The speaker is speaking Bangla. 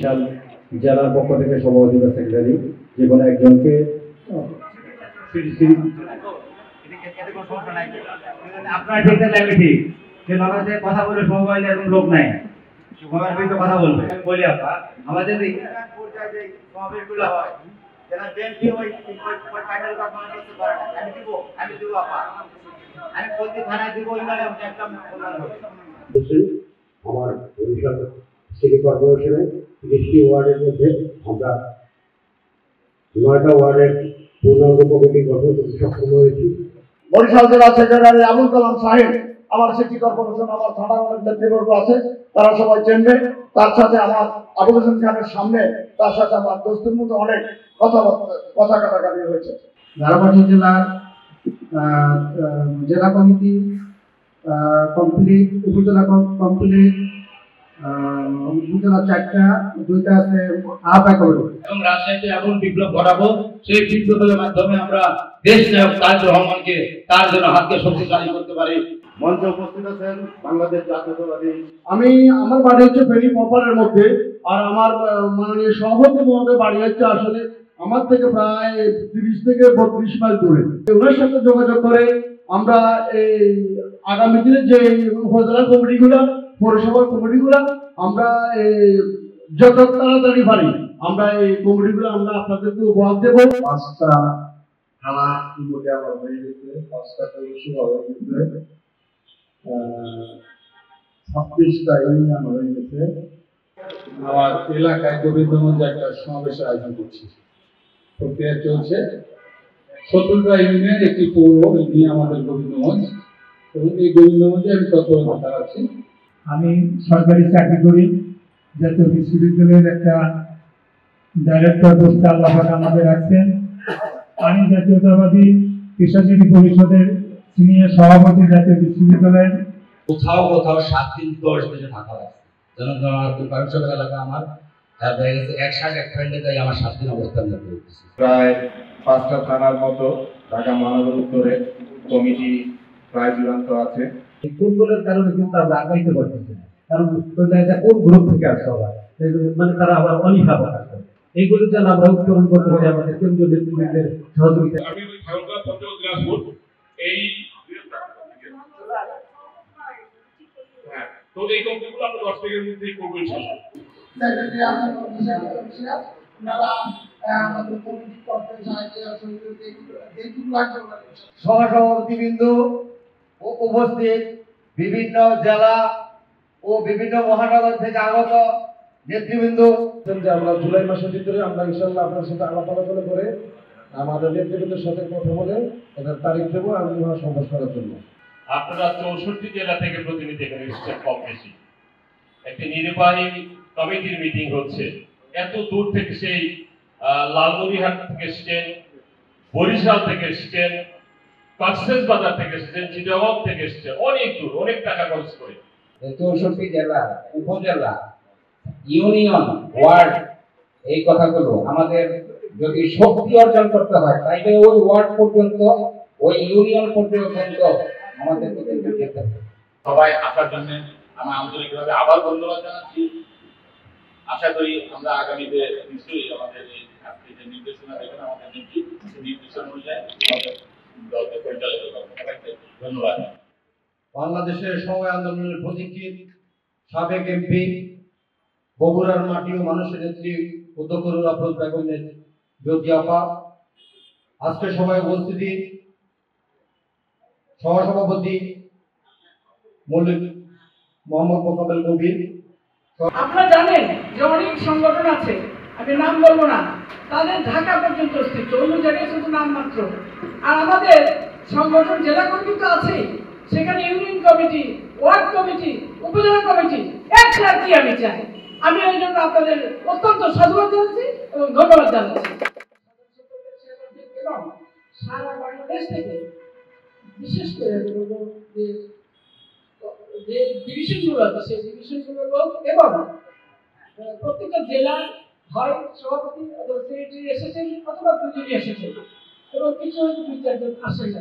বরিশাল জেলার পক্ষ থেকে সভাপতি বা সেক্রেটারি যে কোনো একজনকে আপনার ঠিক লাগবে ঠিক যে বাংলাদেশে কথা বলে মোবাইলে এরকম লোক নাই মোবাইল কিন্তু কথা বলবে বলি আপা আমাদের সমাবেশগুলো হয় যারা বিএনপি ওই ফাইনাল গঠন করতে পারে না আমি দিব আপা আমি প্রতি থানায় দিব ইমানে একদম আমার বরিশাল সিটি কর্পোরেশনের 30টি ওয়ার্ডের মধ্যে আমরা 9টা ওয়ার্ডের পূর্ণাঙ্গ কমিটি গঠন করতে সক্ষম হয়েছি। বরিশাল জেলা সেক্রেটারি আবুল কালাম সাহেব আমার সিটি কর্পোরেশন আমার থানার অনেক নেতৃবর্গ আছে, তারা সবাই চেনবে। তার সাথে আমার আবুল হোসেন খানের সামনে তার সাথে আমার দোস্তের মতো অনেক কথা কাটাকাটি হয়েছে। ধারাবাড়ি জেলার জেলা কমিটি কমপ্লিট, উপজেলা কমপ্লিট, উপজেলা 4টা, 2টা আছে আহ্বায়ক কমিটি। এবং রাজশাহীতে এমন বিপ্লব ঘটাবো, সেই বিপ্লবের মাধ্যমে আমরা দেশ নায়ক তারেক রহমানকে তার জন্য হাতকে শক্তিশালী করতে পারি। মঞ্চে উপস্থিত আছেন বাংলাদেশ জাতীয়তাবাদী। আমি আমার বাড়ি হচ্ছে ফেনী প্রপারের মধ্যে, আর আমার মাননীয় সভাপতি মহোদয় বাড়ি হচ্ছে আসলে আমার থেকে প্রায় 30 থেকে 32 মাইল দূরে। ওনার সাথে যোগাযোগ করে আমরা এই আগামী দিনে যে উপজেলা কমিটিগুলো, পৌরসভার কমিটিগুলো আমরা যত তাড়াতাড়ি পারি আমরা এই কমিটিগুলো আমরা আপনাদেরকে উপহার দেবো। 5টা থানা ইতিমধ্যে আমার হয়ে গেছে, 5টা পৌরসভা হয়ে গেছে, 26টা ইউনিয়ন হয়ে গেছে। আমার এলাকায় গোবিন্দগঞ্জে একটা সমাবেশের আয়োজন করছি, প্রক্রিয়া চলছে। 17টা ইউনিয়ন একটি পৌর নিয়ে আমাদের গোবিন্দগঞ্জ, এবং এই গোবিন্দগঞ্জে আমি তৎপরতা চালাচ্ছি। আমি সরকারি চাকরি করি, জাতীয় বিশ্ববিদ্যালয়ের একটা ডাইরেক্টর পোস্টে আল্লাহ আমাদের রাখছেন। আমি জাতীয়তাবাদী পেশাজীবী পরিষদের সিনিয়র সভাপতি জাতীয় বিশ্ববিদ্যালয়ের। কোথাও 7 দিন 10 দিনে থাকা লাগছে, জনগণ এলাকা আমার এক ফ্রেন্ডে যাই আমার 7 দিন অবস্থান করতে হচ্ছে। প্রায় 5টা থানার মতো ঢাকা মহানগর উত্তরে কমিটি প্রায় চূড়ান্ত আছে। ফুটবলের কারণে কিন্তু আমরা আগাইতে পারতেছি না, কারণ কোন গ্রুপ থেকে আসতে হবে, মানে তারা আবার অনীহা প্রকাশ করে। এইগুলো যেন আমরা উত্তরণ করতে পারি আমাদের কেন্দ্রীয় নেতৃবৃন্দের সহযোগিতা। আমি ঠাকুরগাঁও পঞ্চায়েত দিনাজপুর এই তো এই কমিটিগুলো আমরা 10 তারিখের মধ্যেই করবো ইনশাআল্লাহ। সহসভাপতিবৃন্দ উপস্থিত, বিভিন্ন জেলা ও বিভিন্ন মহানগর থেকে আগত নেতৃবৃন্দ, যে আমরা জুলাই মাসের ভিতরে আমরা ইনশাআল্লাহ আপনার সাথে আলাপ আলোচনা করে আমাদের নেতৃবৃন্দের সাথে কথা বলে এটার তারিখ দেবো আন্দোলন সমাবেশ করার জন্য। আপনারা 64 জেলা থেকে প্রতিনিধি এখানে এসেছেন কম বেশি। একটি নির্বাহী কমিটির মিটিং হচ্ছে, এত দূর থেকে সেই লালমনিরহাট থেকে এসেছেন, বরিশাল থেকে এসেছেন, কক্সবাজার থেকে এসেছেন, চিটাগং থেকে এসেছেন, অনেক দূর, অনেক টাকা খরচ করে। 64 জেলা, উপজেলা, ইউনিয়ন, ওয়ার্ড, এই কথাগুলো আমাদের যদি শক্তি অর্জন করতে হয় তাইলে ওই ওয়ার্ড পর্যন্ত, ওই ইউনিয়ন পর্যন্ত আমাদের যেতে হবে। সবাই আসার জন্য আমি আন্তরিকভাবে আবার ধন্যবাদ জানাচ্ছি। আশা করি আমরা আগামীতে নিশ্চয়ই আমাদের এই আজকে যে নির্দেশনা দেবেন আমাদের নেত্রী, সেই নির্দেশনা অনুযায়ী আমাদের দলকে পরিচালিত করবো। সবাইকে ধন্যবাদ। বাংলাদেশের সময় আন্দোলনের প্রতীক্ষিত সাবেক এমপি, বগুড়ার মাটি ও মানুষের নেত্রী অধ্যক্ষ আফরোজ বেগমের জ্যোতি আপা, আজকে সভায় উপস্থিতি সহসভাপতি মৌলিক মোহাম্মদ মোকাবেল কবির। আপনারা জানেন যে অনেক সংগঠন আছে, আমি নাম বলবো না, তাদের ঢাকা পর্যন্ত অস্তিত্ব, অন্য জায়গায় শুধু নাম মাত্র। আর আমাদের সংগঠন জেলা কমিটি তো আছে, সেখানে ইউনিয়ন কমিটি, ওয়ার্ড কমিটি, উপজেলা কমিটি একসাথে আমি চাই। আমি এই জন্য আপনাদের অত্যন্ত সাধুবাদ জানাচ্ছি এবং ধন্যবাদ জানাচ্ছি। সারা বাংলাদেশ থেকে বিশেষ করে যে ডিভিশনগুলো আছে সেই ডিভিশনগুলোর লোক এবং প্রত্যেকটা জেলার হয় সভাপতি অথবা সেক্রেটারি এসেছেন অথবা দুজনই এসেছেন এবং কিছু হয়তো 2-4 জন আসেন।